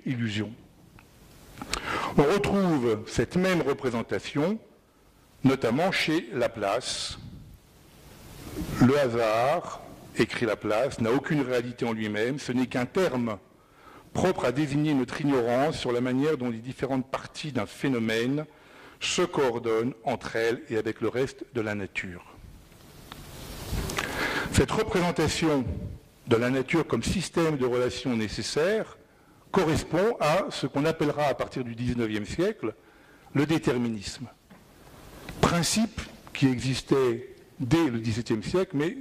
illusion. On retrouve cette même représentation, notamment chez Laplace. Le hasard, écrit Laplace, n'a aucune réalité en lui-même, ce n'est qu'un terme propre à désigner notre ignorance sur la manière dont les différentes parties d'un phénomène se coordonnent entre elles et avec le reste de la nature. Cette représentation de la nature comme système de relations nécessaires correspond à ce qu'on appellera à partir du XIXe siècle le déterminisme. Principe qui existait dès le XVIIe siècle, mais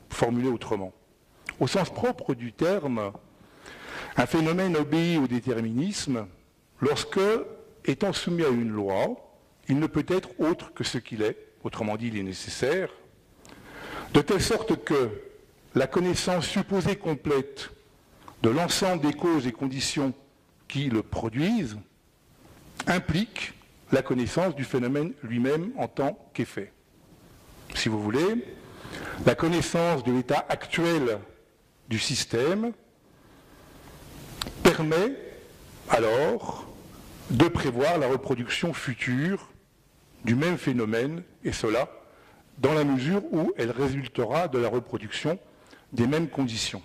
formulé autrement. Au sens propre du terme, un phénomène obéit au déterminisme lorsque, étant soumis à une loi, il ne peut être autre que ce qu'il est, autrement dit, il est nécessaire, de telle sorte que la connaissance supposée complète de l'ensemble des causes et conditions qui le produisent implique la connaissance du phénomène lui-même en tant qu'effet. Si vous voulez, la connaissance de l'état actuel du système permet alors de prévoir la reproduction future du même phénomène, et cela dans la mesure où elle résultera de la reproduction des mêmes conditions.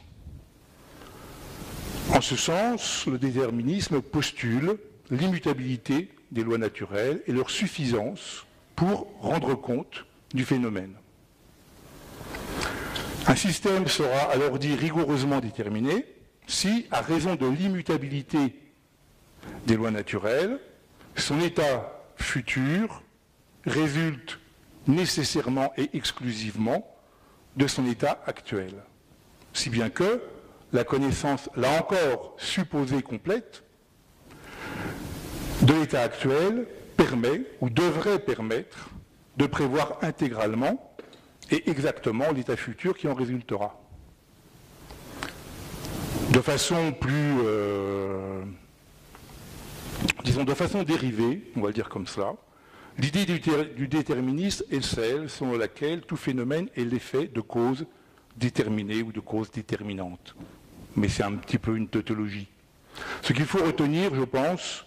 En ce sens, le déterminisme postule l'immutabilité des lois naturelles et leur suffisance pour rendre compte du phénomène. Un système sera alors dit rigoureusement déterminé si, à raison de l'immutabilité des lois naturelles, son état futur résulte nécessairement et exclusivement de son état actuel. Si bien que la connaissance, là encore supposée complète, de l'état actuel permet ou devrait permettre de prévoir intégralement et exactement l'état futur qui en résultera. De façon plus, disons de façon dérivée, on va le dire comme cela, l'idée du déterminisme est celle selon laquelle tout phénomène est l'effet de causes déterminées ou de causes déterminantes. Mais c'est un petit peu une tautologie. Ce qu'il faut retenir, je pense,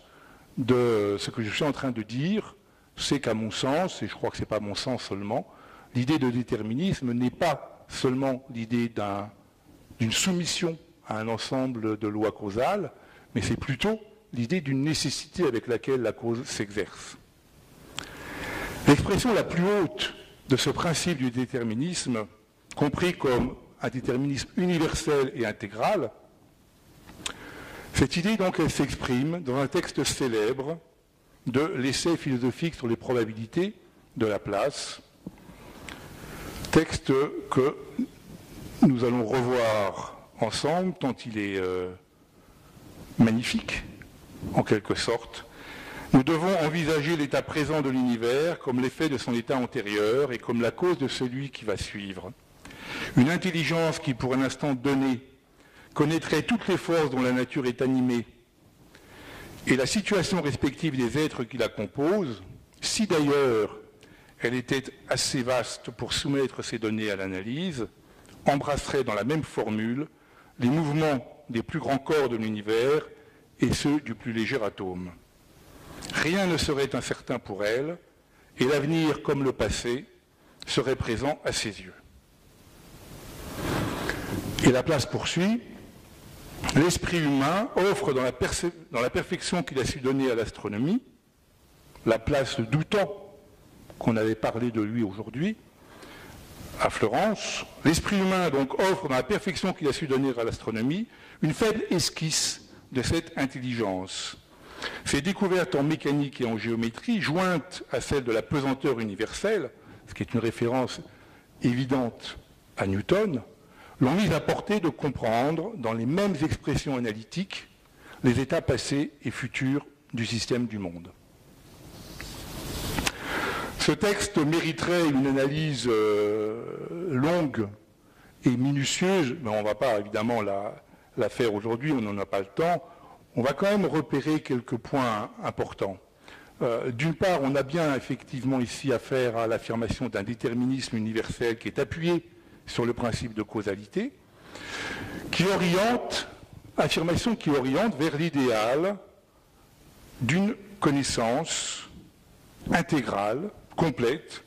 de ce que je suis en train de dire, c'est qu'à mon sens, et je crois que ce n'est pas mon sens seulement, l'idée de déterminisme n'est pas seulement l'idée d'une soumission à un ensemble de lois causales, mais c'est plutôt l'idée d'une nécessité avec laquelle la cause s'exerce. L'expression la plus haute de ce principe du déterminisme, compris comme un déterminisme universel et intégral, cette idée donc elle s'exprime dans un texte célèbre de l'essai philosophique sur les probabilités de Laplace, texte que nous allons revoir ensemble tant il est magnifique en quelque sorte. Nous devons envisager l'état présent de l'univers comme l'effet de son état antérieur et comme la cause de celui qui va suivre. Une intelligence qui, pour un instant donné, connaîtrait toutes les forces dont la nature est animée et la situation respective des êtres qui la composent, si d'ailleurs elle était assez vaste pour soumettre ces données à l'analyse, embrasserait dans la même formule les mouvements des plus grands corps de l'univers et ceux du plus léger atome. Rien ne serait incertain pour elle, et l'avenir comme le passé serait présent à ses yeux. Et Laplace poursuit, l'esprit humain offre dans la perfection qu'il a su donner à l'astronomie, Laplace doutant qu'on avait parlé de lui aujourd'hui, à Florence, l'esprit humain donc offre dans la perfection qu'il a su donner à l'astronomie une faible esquisse de cette intelligence. Ces découvertes en mécanique et en géométrie, jointes à celles de la pesanteur universelle, ce qui est une référence évidente à Newton, l'ont mis à portée de comprendre, dans les mêmes expressions analytiques, les états passés et futurs du système du monde. Ce texte mériterait une analyse longue et minutieuse, mais on ne va pas évidemment la faire aujourd'hui, on n'en a pas le temps. On va quand même repérer quelques points importants. D'une part, on a bien effectivement ici affaire à l'affirmation d'un déterminisme universel qui est appuyé sur le principe de causalité, qui oriente affirmation qui oriente vers l'idéal d'une connaissance intégrale, complète.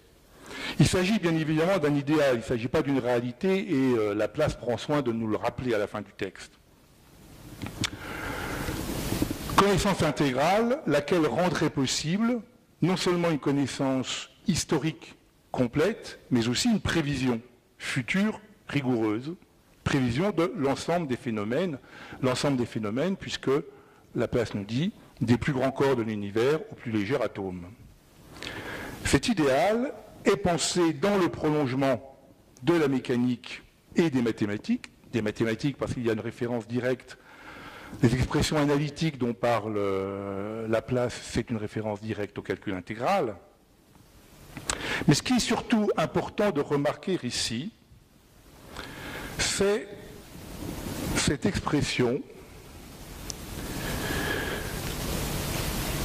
Il s'agit bien évidemment d'un idéal, il ne s'agit pas d'une réalité, et Laplace prend soin de nous le rappeler à la fin du texte. Connaissance intégrale, laquelle rendrait possible non seulement une connaissance historique complète, mais aussi une prévision future rigoureuse, prévision de l'ensemble des phénomènes, puisque Laplace nous dit des plus grands corps de l'univers au plus léger atome. Cet idéal est pensé dans le prolongement de la mécanique et des mathématiques parce qu'il y a une référence directe. Les expressions analytiques dont parle Laplace, c'est une référence directe au calcul intégral. Mais ce qui est surtout important de remarquer ici, c'est cette expression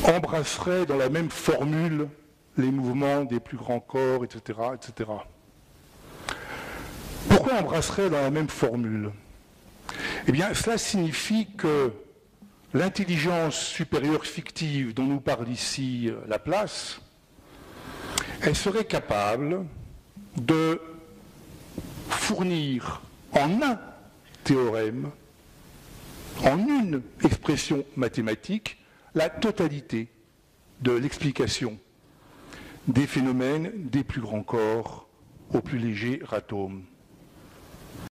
embrasserait dans la même formule les mouvements des plus grands corps, etc., etc. Pourquoi embrasserait dans la même formule? Eh bien, cela signifie que l'intelligence supérieure fictive dont nous parle ici Laplace, elle serait capable de fournir en un théorème, en une expression mathématique, la totalité de l'explication des phénomènes des plus grands corps au plus léger atome.